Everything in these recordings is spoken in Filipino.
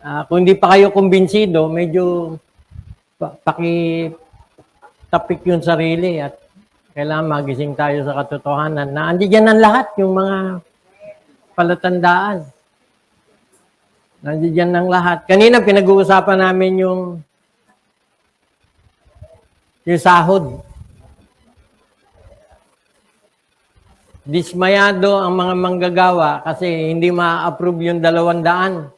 Kung hindi pa kayo kumbinsido, medyo pakitapik yung sarili at kailangan magising tayo sa katotohanan na andiyan ang lahat, yung mga palatandaan. Nandiyan ng lahat. Kanina pinag-uusapan namin yung sahod. Dismayado ang mga manggagawa kasi hindi ma-approve yung 200.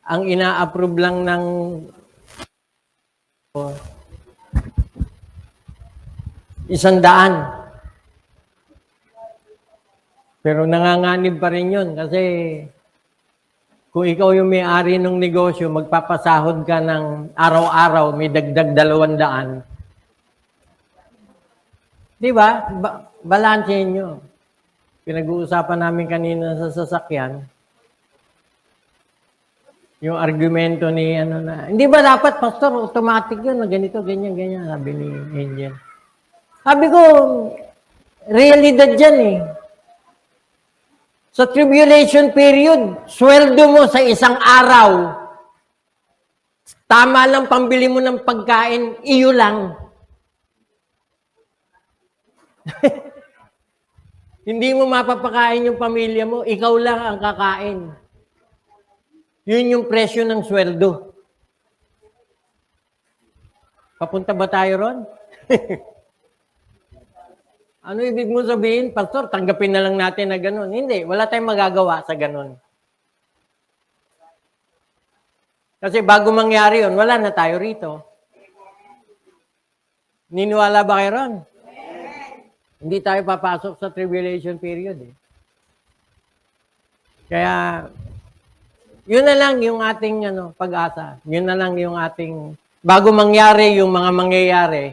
Ang ina-approve lang ng $100. Pero nanganganib pa rin yun kasi kung ikaw yung may-ari ng negosyo, magpapasahod ka ng araw-araw, may dagdag 200. Di ba? Balansehin nyo. Pinag-uusapan namin kanina sa sasakyan, yung argumento ni hindi ba dapat, Pastor, automatic yun, na ganito, ganyan, ganyan, sabi ni Angel. Sabi ko, realidad yan eh. Sa tribulation period, sweldo mo sa isang araw, tama lang pambili mo ng pagkain, iyo lang. Hindi mo mapapakain yung pamilya mo, ikaw lang ang kakain. Yun yung presyo ng sweldo. Papunta ba tayo ron? Ano ibig mo sabihin, Pastor, tanggapin na lang natin na ganun? Hindi, wala tayong magagawa sa ganun. Kasi bago mangyari yun, wala na tayo rito. Niniwala ba kayo ron? Hindi tayo papasok sa tribulation period. Kaya, yun na lang yung ating pag-asa. Yun na lang yung ating, bago mangyari yung mga mangyayari,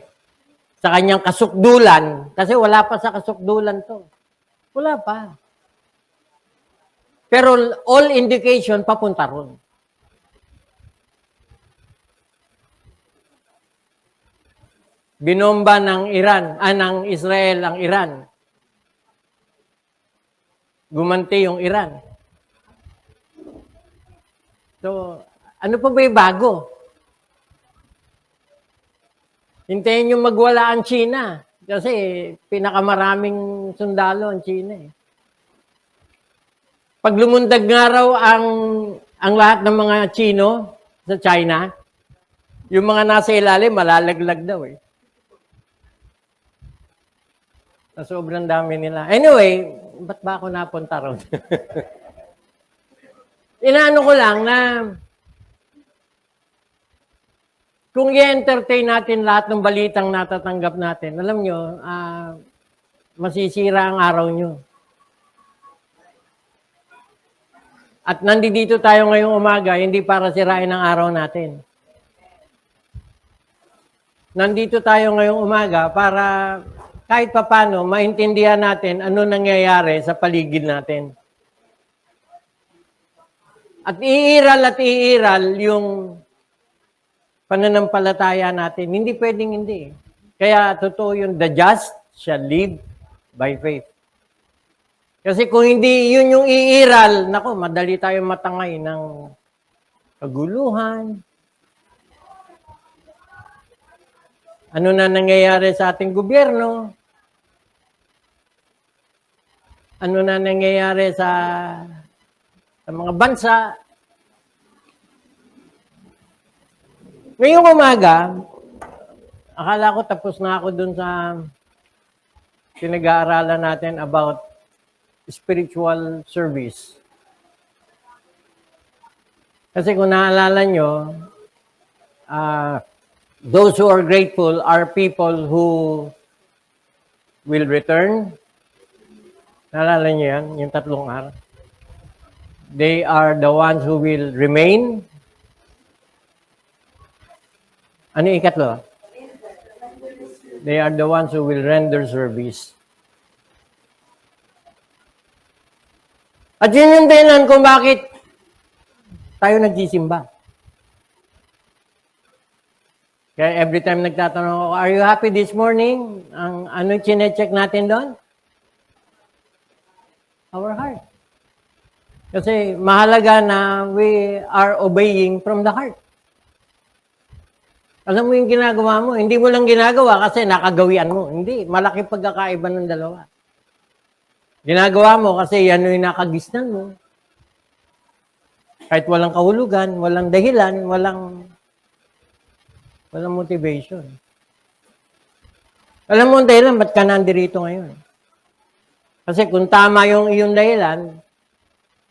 sa kanyang kasukdulan, kasi wala pa sa kasukdulan to. Wala pa. Pero all indication, papunta ron. Binomba ng ng Israel ang Iran. Gumanti yung Iran. So, ano pa ba yung bago? Hintayin yung magwala ang China. Kasi pinakamaraming sundalo ang China eh. Pag lumundag nga raw ang lahat ng mga Chino sa China, yung mga nasa ilalim, malalaglag daw eh. Sa sobrang dami nila. Anyway, ba't ba ako napunta ron? Inaano ko lang na kung i-entertain natin lahat ng balitang natatanggap natin, alam nyo, masisira ang araw nyo. At nandito tayo ngayong umaga, hindi para sirain ang araw natin. Nandito tayo ngayong umaga para kahit papano maintindihan natin ano nangyayari sa paligid natin. At iiral yung pananampalataya natin. Hindi pwedeng hindi. Kaya totoo yun, the just shall live by faith. Kasi kung hindi yun yung iiral, nako, madali tayong matangay ng kaguluhan. Ano na nangyayari sa ating gobyerno? Ano na nangyayari sa mga bansa? Ngayong umaga, akala ko tapos na ako dun sa pinag-aaralan natin about spiritual service. Kasi kung naalala nyo, those who are grateful are people who will return. Naalala nyo yan, yung 3 R? They are the ones who will remain. Ano yung 4? They are the ones who will render service. At yun yung dahilan kung bakit tayo nagsisimba. Kaya every time nagtatanong ako, are you happy this morning? Ano chine-check natin doon? Our heart. Kasi mahalaga na we are obeying from the heart. Alam mo yung ginagawa mo, hindi mo lang ginagawa kasi nakagawian mo. Hindi, malaki pagkakaiba ng dalawa. Ginagawa mo kasi yan yung nakagisnan mo. Kahit walang kahulugan, walang dahilan, walang motivation. Alam mo ang dahilan, ba't ka nandirito ngayon? Kasi kung tama yung iyong dahilan,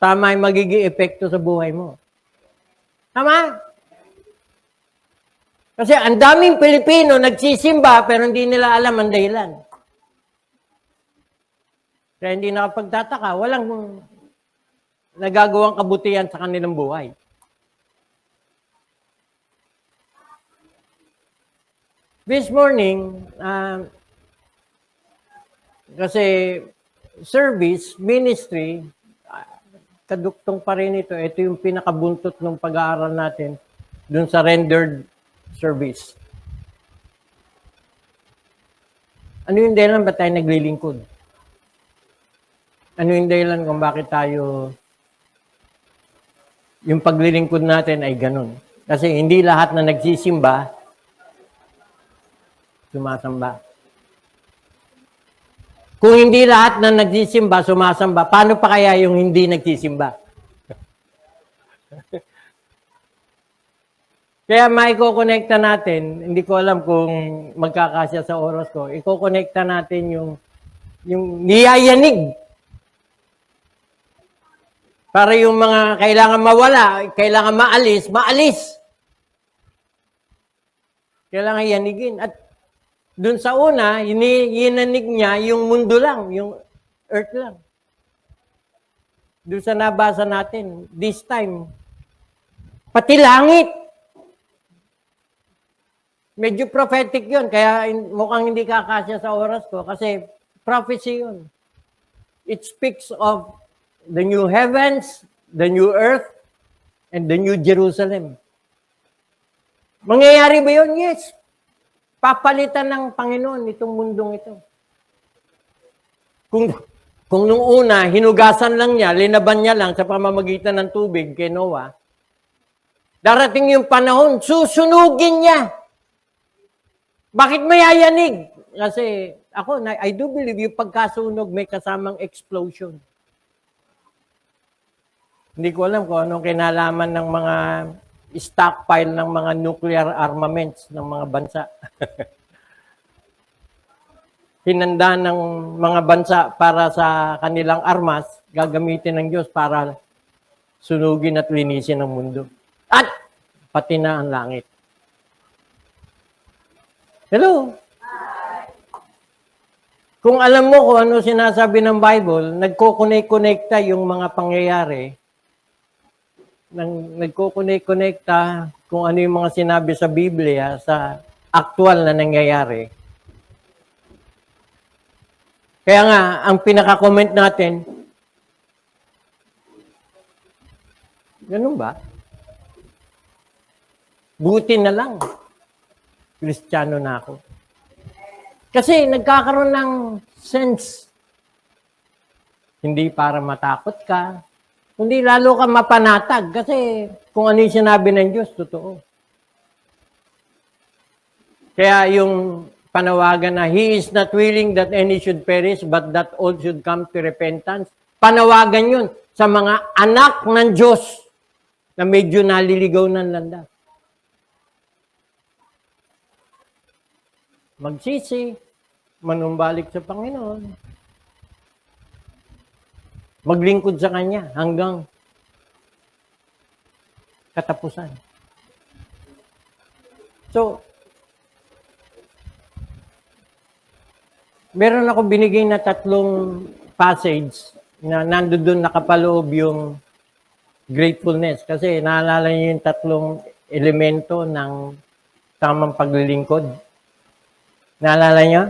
tama yung magiging epekto sa buhay mo. Tama? Kasi ang daming Pilipino nagsisimba pero hindi nila alam ang dahilan. Kaya hindi nakapagtataka, walang nagagawang kabutihan sa kanilang buhay. This morning, kasi service, ministry, kaduktong pa rin ito. Ito yung pinakabuntot ng pag-aaral natin dun sa rendered service. Ano yung dahilan ba tayo naglilingkod? Ano yung dahilan kung bakit tayo, yung paglilingkod natin ay ganun? Kasi hindi lahat na nagsisimba, sumasamba. Kung hindi lahat na nagsisimba, sumasamba, paano pa kaya yung hindi nagsisimba? Kaya maiko-connecta natin, hindi ko alam kung magkakasya sa oras ko, iko-connecta natin yung niyayanig. Para yung mga kailangan mawala, kailangan maalis, maalis. Kailangan yanigin. At dun sa una, yinanig niya yung mundo lang, yung earth lang. Dun sa nabasa natin, this time, pati langit. Medyo prophetic yun, kaya mukhang hindi kakasya sa oras ko kasi prophecy yun. It speaks of the new heavens, the new earth, and the new Jerusalem. Mangyayari ba yun? Yes. Papalitan ng Panginoon itong mundong ito. Kung nung una, hinugasan lang niya, linaban niya lang sa pamamagitan ng tubig kay Noah, darating yung panahon, susunugin niya. Bakit mayayanig? Kasi ako, I do believe yung pagkasunog may kasamang explosion. Hindi ko alam kung anong kinalaman ng mga stockpile ng mga nuclear armaments ng mga bansa. Hinanda ng mga bansa para sa kanilang armas, gagamitin ng Diyos para sunugin at linisin ang mundo. At pati na ang langit. Hello? Kung alam mo kung ano sinasabi ng Bible, nagko-connect-connecta yung mga pangyayari, nagko-connect-connecta kung ano yung mga sinabi sa Biblia sa actual na nangyayari. Kaya nga, ang pinaka-comment natin, ganun ba? Buti na lang, Kristiyano na ako. Kasi nagkakaroon ng sense. Hindi para matakot ka, kundi lalo ka mapanatag. Kasi kung ano yung sinabi ng Diyos, totoo. Kaya yung panawagan na, He is not willing that any should perish, but that all should come to repentance. Panawagan yun sa mga anak ng Diyos na medyo naliligaw ng landas. Magsisi, manumbalik sa Panginoon, maglingkod sa Kanya hanggang katapusan. So, meron ako binigay na 3 passage na nandoon nakapaloob yung gratefulness. Kasi naalala niyo yung 3 elemento ng tamang paglilingkod. Naalala niyo?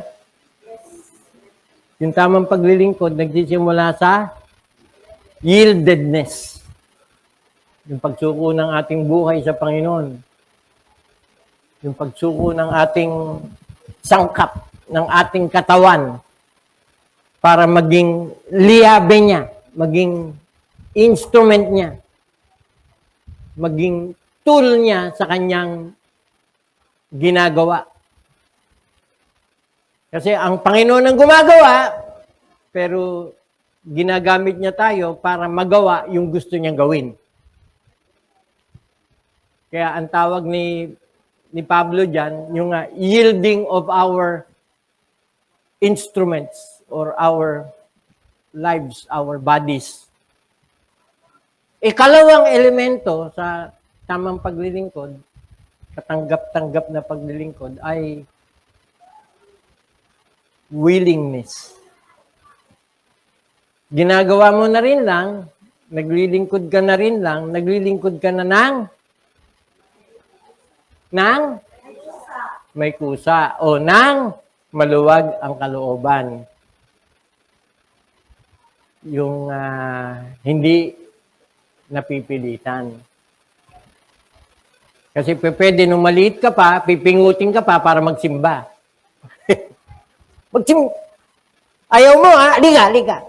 Yung tamang paglilingkod, nagsisimula sa yieldedness. Yung pagsuko ng ating buhay sa Panginoon. Yung pagsuko ng ating sangkap, ng ating katawan para maging liyabe niya, maging instrument niya. Maging tool niya sa kanyang ginagawa. Kasi ang Panginoon ang gumagawa, pero ginagamit niya tayo para magawa yung gusto niyang gawin. Kaya ang tawag ni Pablo dyan, yung yielding of our instruments or our lives, our bodies. Ikalawang elemento sa tamang paglilingkod, katanggap-tanggap na paglilingkod, ay willingness. Ginagawa mo na rin lang, naglilingkod ka na rin lang, naglilingkod ka na ng may kusa o ng maluwag ang kalooban. Yung hindi napipilitan. Kasi pwede nung maliit ka pa, pipingutin ka pa para magsimba. Ayaw mo liga.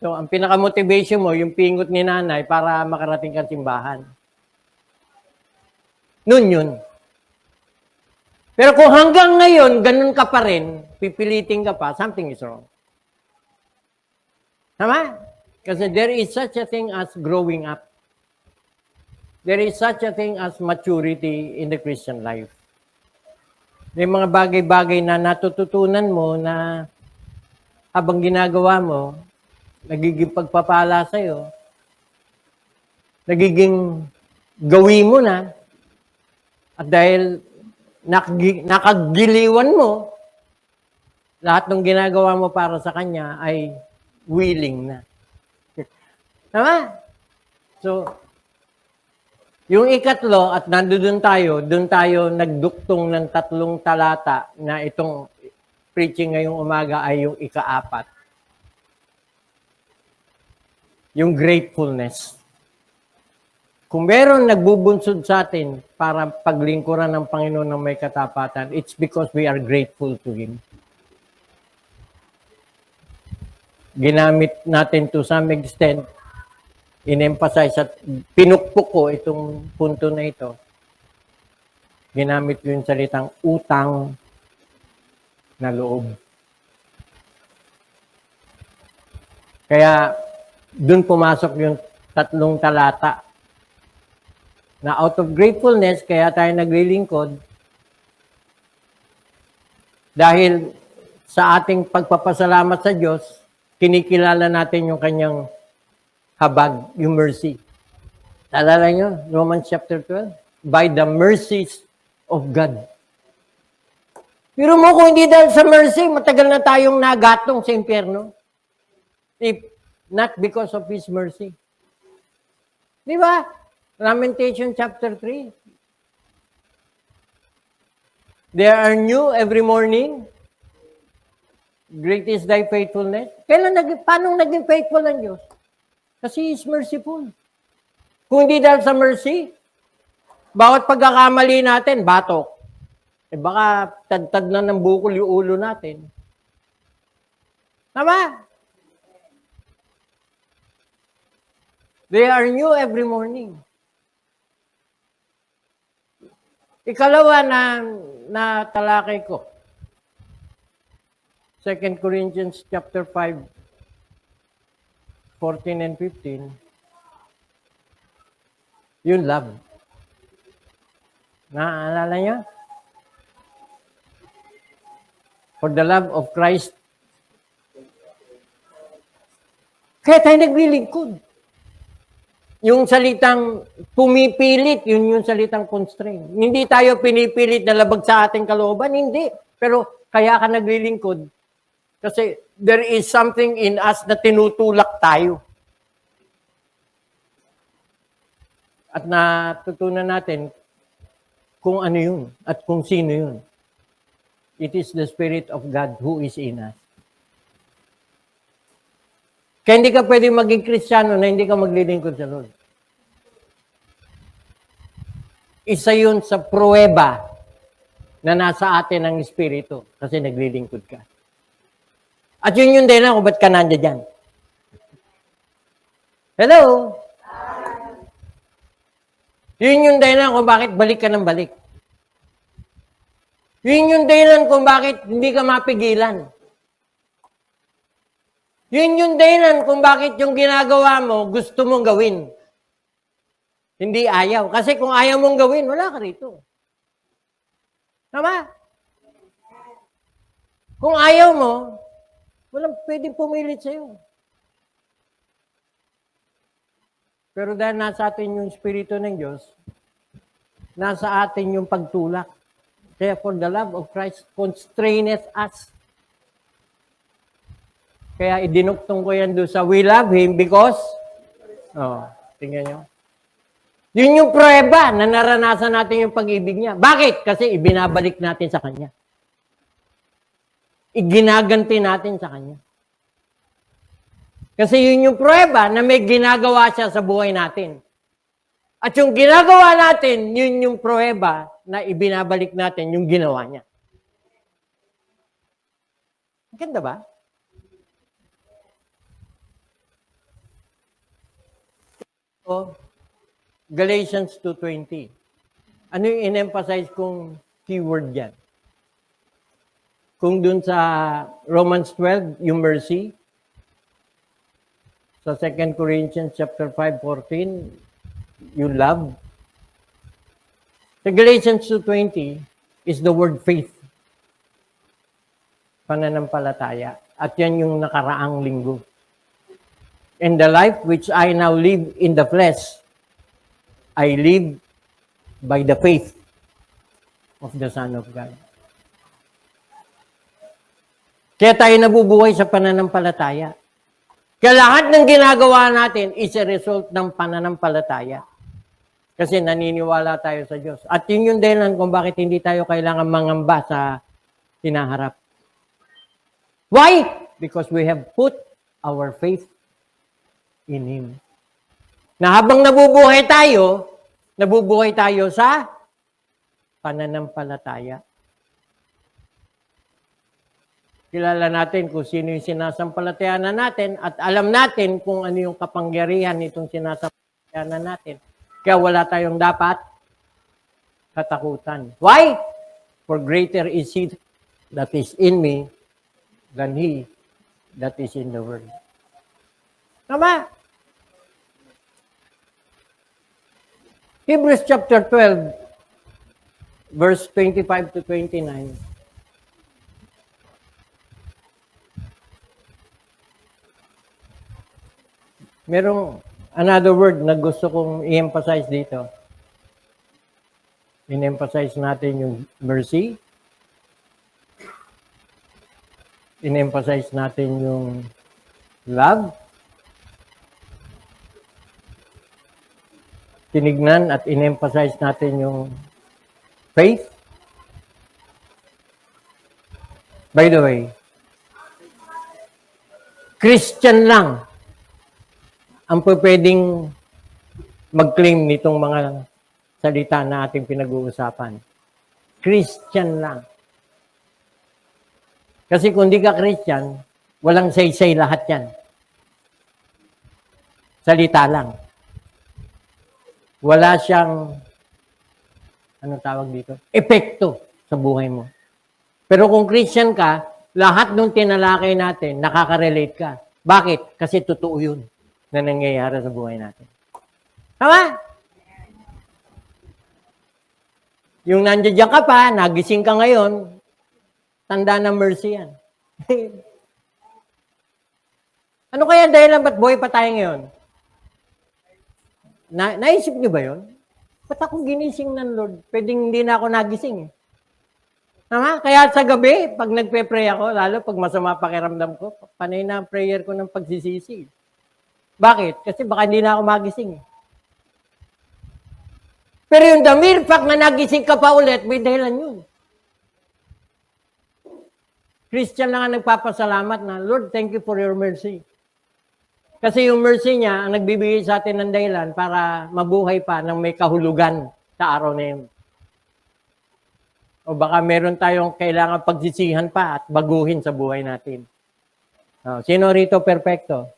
So, ang pinaka-motivation mo, yung pingot ni nanay para makarating kang simbahan. Nun yun. Pero kung hanggang ngayon, ganun ka pa rin, pipilitin ka pa, something is wrong. Tama? Kasi there is such a thing as growing up. There is such a thing as maturity in the Christian life. May mga bagay-bagay na natututunan mo na habang ginagawa mo, nagiging pagpapala sa'yo, nagiging gawin mo na, at dahil nakagiliwan mo, lahat ng ginagawa mo para sa Kanya ay willing na. Tama? So, yung ikatlo, at doon tayo nagduktong ng 3 talata na itong preaching ngayong umaga ay yung ika-4. Yung gratefulness. Kung meron nagbubunsod sa atin para paglingkuran ng Panginoon ng may katapatan, it's because we are grateful to Him. Ginamit natin to some extent, in-emphasize at pinukpok ko itong punto na ito. Ginamit ko yung salitang utang na loob. Kaya, dun pumasok yung 3 talata na out of gratefulness, kaya tayo naglilingkod dahil sa ating pagpapasalamat sa Diyos, kinikilala natin yung kanyang habag, yung mercy. Alala nyo, Romans chapter 12? By the mercies of God. Pero mo kung hindi dahil sa mercy, matagal na tayong nagatong sa impyerno. If not because of His mercy. Di ba? Lamentation chapter 3. They are new every morning. Great is thy faithfulness. Paano naging faithful ang Diyos? Kasi He is merciful. Kung hindi dahil sa mercy, bawat pagkakamali natin, batok. Baka tad-tad na ng bukol yung ulo natin. Tama? They are new every morning. Ikalawa na talakay ko. 2 Corinthians chapter 5, 14 and 15. Yung love. Naaalala niyo? For the love of Christ. Kaya tayo naglilingkod. Yung salitang pumipilit, yun yung salitang constraint. Hindi tayo pinipilit na labag sa ating kalooban, hindi. Pero kaya ka naglilingkod kasi there is something in us na tinutulak tayo. At natutunan natin kung ano yun at kung sino yun. It is the Spirit of God who is in us. Kaya hindi ka pwede maging Kristiyano na hindi ka maglilingkod sa Lord. Isa yun sa pruweba na nasa atin ang Espiritu kasi naglilingkod ka. At yun din kung ba't ka nandiyan dyan. Hello? Yun yung dahilan kung bakit balik ka ng balik. Yun yung dahilan kung bakit hindi ka mapigilan. Yun yung dahilan kung bakit yung ginagawa mo, gusto mong gawin. Hindi ayaw. Kasi kung ayaw mong gawin, wala ka rito. Tama? Kung ayaw mo, walang pwedeng pumilit sa'yo. Pero dahil nasa atin yung Espiritu ng Diyos, nasa atin yung pagtulak. Kaya for the love of Christ constraineth us. Kaya idinuktong ko yan doon sa we love Him because, tingnan nyo. Yun yung prueba na naranasan natin yung pag-ibig niya. Bakit? Kasi ibinabalik natin sa Kanya. Iginaganti natin sa Kanya. Kasi yun yung prueba na may ginagawa siya sa buhay natin. At yung ginagawa natin, yun yung prueba na ibinabalik natin yung ginawa niya. Ganda ba? So, Galatians 2:20. Ano yung in-emphasize kong keyword yan? Kung dun sa Romans 12, yung mercy, sa 2 Corinthians chapter 5:14, yung love. Sa Galatians 2:20 is the word faith. Pananampalataya. At yan yung nakaraang linggo. And the life which I now live in the flesh, I live by the faith of the Son of God. Kaya tayo nabubuhay sa pananampalataya. Kaya lahat ng ginagawa natin is a result ng pananampalataya. Kasi naniniwala tayo sa Diyos. At yun yung dahilan kung bakit hindi tayo kailangan mangamba sa hinaharap. Why? Because we have put our faith in Him. Na habang nabubuhay tayo sa pananampalataya. Kilala natin kung sino yung sinasampalatayanan natin at alam natin kung ano yung kapangyarihan nitong sinasampalatayanan natin. Kaya wala tayong dapat katakutan. Why? For greater is He that is in me than he that is in the world. Tama? Hebrews chapter 12, verse 25 to 29. Merong another word na gusto kong i-emphasize dito. In-emphasize natin yung mercy. In-emphasize natin yung love. Tinignan at in-emphasize natin yung faith. By the way, Christian lang ang pwedeng mag-claim nitong mga salita na ating pinag-uusapan. Christian lang. Kasi kung di ka Christian, walang say-say lahat yan. Salita lang. Wala siyang, anong tawag dito? Epekto sa buhay mo. Pero kung Christian ka, lahat ng tinalakay natin, nakaka-relate ka. Bakit? Kasi totoo yun na nangyayari sa buhay natin. Tama? Yung nandiyan ka pa, nagising ka ngayon, tanda ng mercy yan. Ano kaya dahilan ba't buhay pa tayo ngayon? Naisip niyo ba yun? Ba't ako ginising ng Lord? Pwedeng hindi na ako nagising eh. Tama? Kaya sa gabi, pag nagpe-pray ako, lalo pag masama pakiramdam ko, panay na ang prayer ko ng pagsisisi. Bakit? Kasi baka hindi na ako magising eh. Pero yung the mere fact na nagising ka pa ulit, may dahilan yun. Christian lang ang nagpapasalamat na, Lord, thank you for your mercy. Kasi yung mercy niya ang nagbibigay sa atin ng dahilan para mabuhay pa ng may kahulugan sa araw na yun. O baka meron tayong kailangan pagsisihan pa at baguhin sa buhay natin. Sino rito perfecto?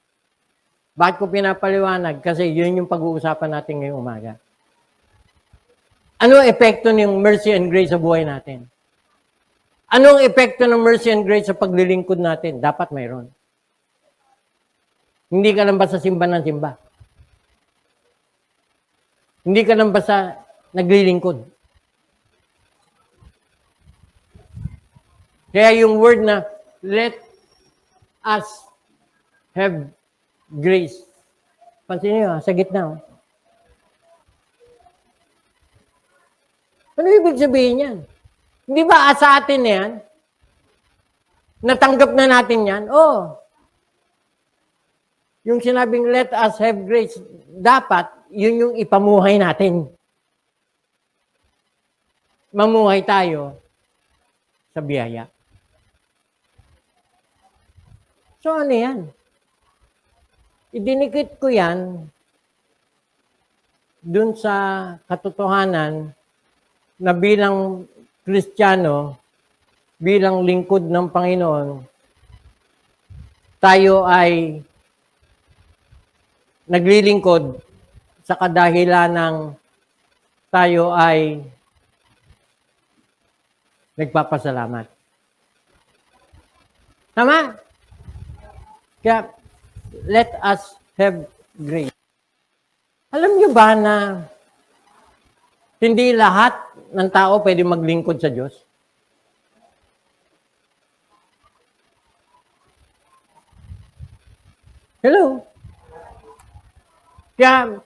Bakit ko pinapaliwanag? Kasi yun yung pag-uusapan natin ngayong umaga. Ano ang epekto ng mercy and grace sa buhay natin? Ano ang epekto ng mercy and grace sa paglilingkod natin? Dapat mayroon. Hindi ka lang basta simba ng simba. Hindi ka lang basta naglilingkod. Kaya yung word na, let us have grace. Pansin niyo, sa gitna. Ano ibig sabihin yan? Hindi ba sa atin yan? Natanggap na natin yan? Oo. Yung sinabing let us have grace, dapat yun yung ipamuhay natin. Mamuhay tayo sa biyaya. So ano yan? Idinikit ko yan dun sa katotohanan na bilang Kristiyano, bilang lingkod ng Panginoon, tayo ay naglilingkod sa kadahilan ng tayo ay nagpapasalamat. Tama? Kaya, let us have grace. Alam niyo ba na hindi lahat ng tao pwede maglingkod sa Diyos? Hello? Kaya,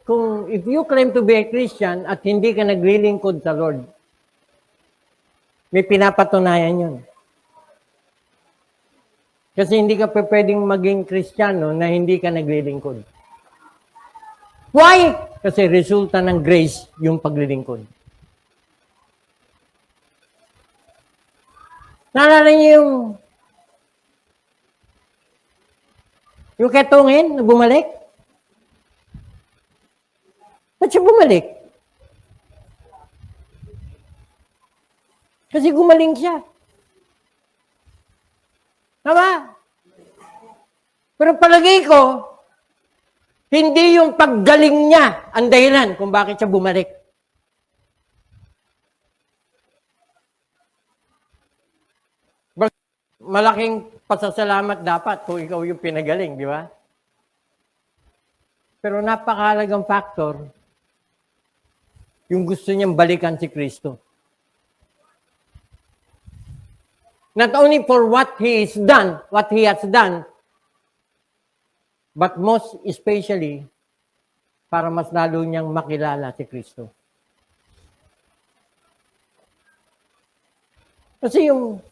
if you claim to be a Christian at hindi ka naglilingkod sa Lord, may pinapatunayan yun. Kasi hindi ka pwedeng maging Kristiyano na hindi ka naglilingkod. Why? Kasi resulta ng grace yung paglilingkod. Naalala niyo yung ketungin na bumalik? Ba't siya bumalik? Kasi gumaling siya. Tama? Pero palagay ko, hindi yung paggaling niya ang dahilan kung bakit siya bumalik. Malaking pasasalamat dapat kung ikaw yung pinagaling, di ba? Pero napakahalagang factor, yung gusto niyang balikan si Kristo. Not only for what He has done, but most especially, para mas lalo niyang makilala si Kristo. Kasi yung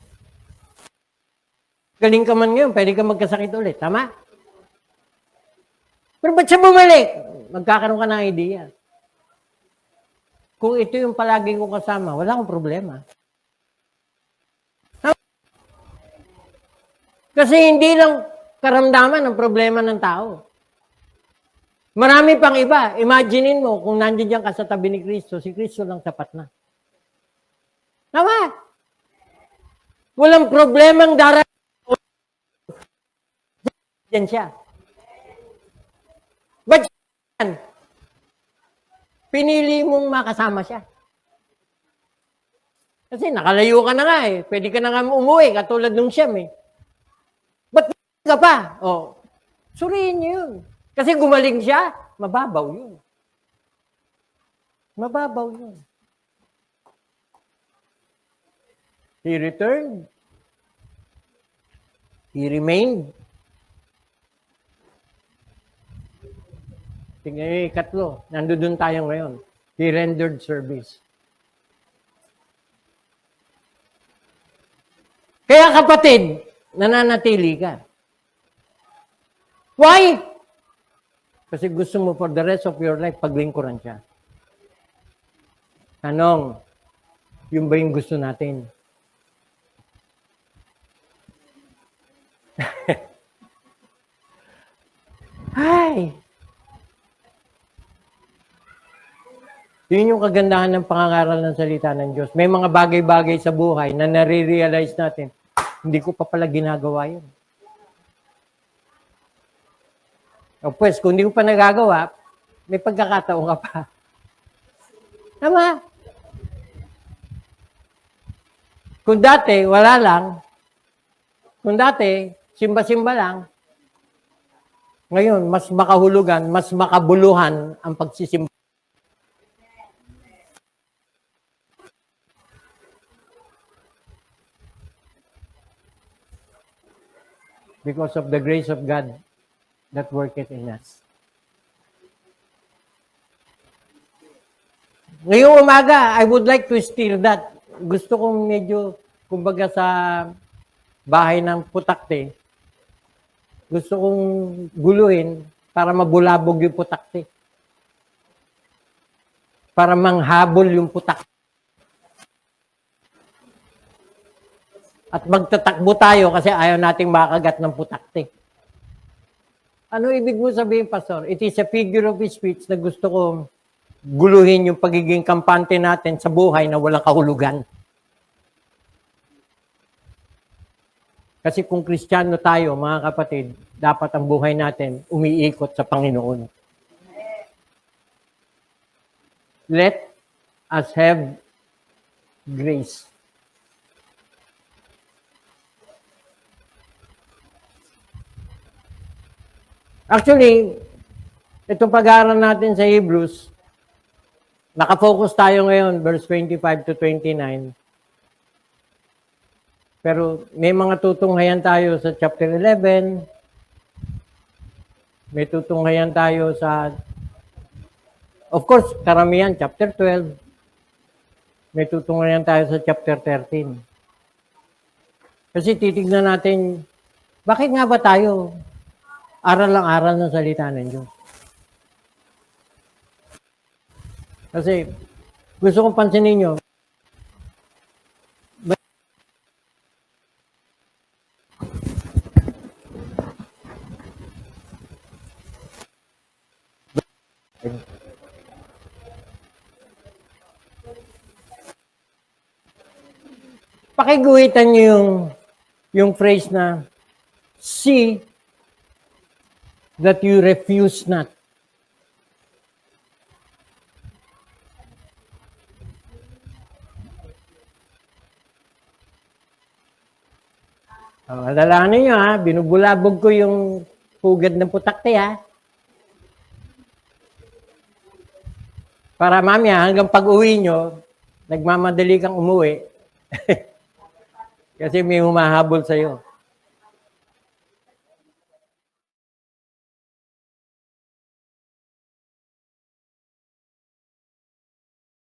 galing ka man ngayon, pwede ka magkasakit ulit. Tama? Pero ba't siya bumalik? Magkakaroon ka ng idea. Kung ito yung palagi kong kasama, wala akong problema. Kasi hindi lang karamdaman ang problema ng tao. Marami pang iba. Imaginein mo kung nandiyan ka sa tabi ni Kristo, si Kristo lang sapat na. Tama? Walang problemang darating. Diyan siya. Ba't yan? Pinili mong makasama siya. Kasi nakalayo ka na nga eh. Pwede ka na nga umuwi, katulad nung Siyam eh. Ba't ka pa? Oh, suriin niyo yun. Kasi gumaling siya, mababaw yun. Mababaw yun. He returned. He remained. Tingnan niyo yung ikatlo. Nandun tayo ngayon. He rendered service. Kaya kapatid, nananatili ka. Why? Kasi gusto mo for the rest of your life, paglingkuran siya. Tanong, yun ba yung gusto natin? Ay! Yun yung kagandahan ng pangangaral ng salita ng Diyos. May mga bagay-bagay sa buhay na nare-realize natin, hindi ko pa pala ginagawa yun. O pues, kung hindi ko pa nagagawa, may pagkakataon ka pa. Tama. Kung dati, wala lang. Kung dati, simba-simba lang. Ngayon, mas makahulugan, mas makabuluhan ang pagsisimba. Because of the grace of God that worketh in us. Ngayong umaga, I would like to steer that. Gusto kong medyo, kumbaga sa bahay ng putakte, gusto kong guluhin para mabulabog yung putakte. Para manghabol yung putakte. At magtatakbo tayo kasi ayaw nating makagat ng putakte. Ano ibig mo sabihin, Pastor? It is a figure of speech na gusto kong guluhin yung pagiging kampante natin sa buhay na walang kahulugan. Kasi kung Kristiyano tayo, mga kapatid, dapat ang buhay natin umiikot sa Panginoon. Let us have grace. Actually, itong pag-aaral natin sa Hebrews, nakafocus tayo ngayon, verse 25 to 29. Pero may mga tutunghayan tayo sa chapter 11. May tutunghayan tayo sa, of course, karamihan, chapter 12. May tutunghayan tayo sa chapter 13. Kasi titignan natin, bakit nga ba tayo aral lang aral ng salita ng Diyos? Kasi gusto kong pansinin nyo, pakiguhitan nyo yung phrase na, see that you refuse not. Alalahanin nyo ha, binubulabog ko yung pugad ng putakte ha. Para mamaya hanggang pag-uwi nyo, nagmamadali kang umuwi. Kasi may humahabol sa'yo.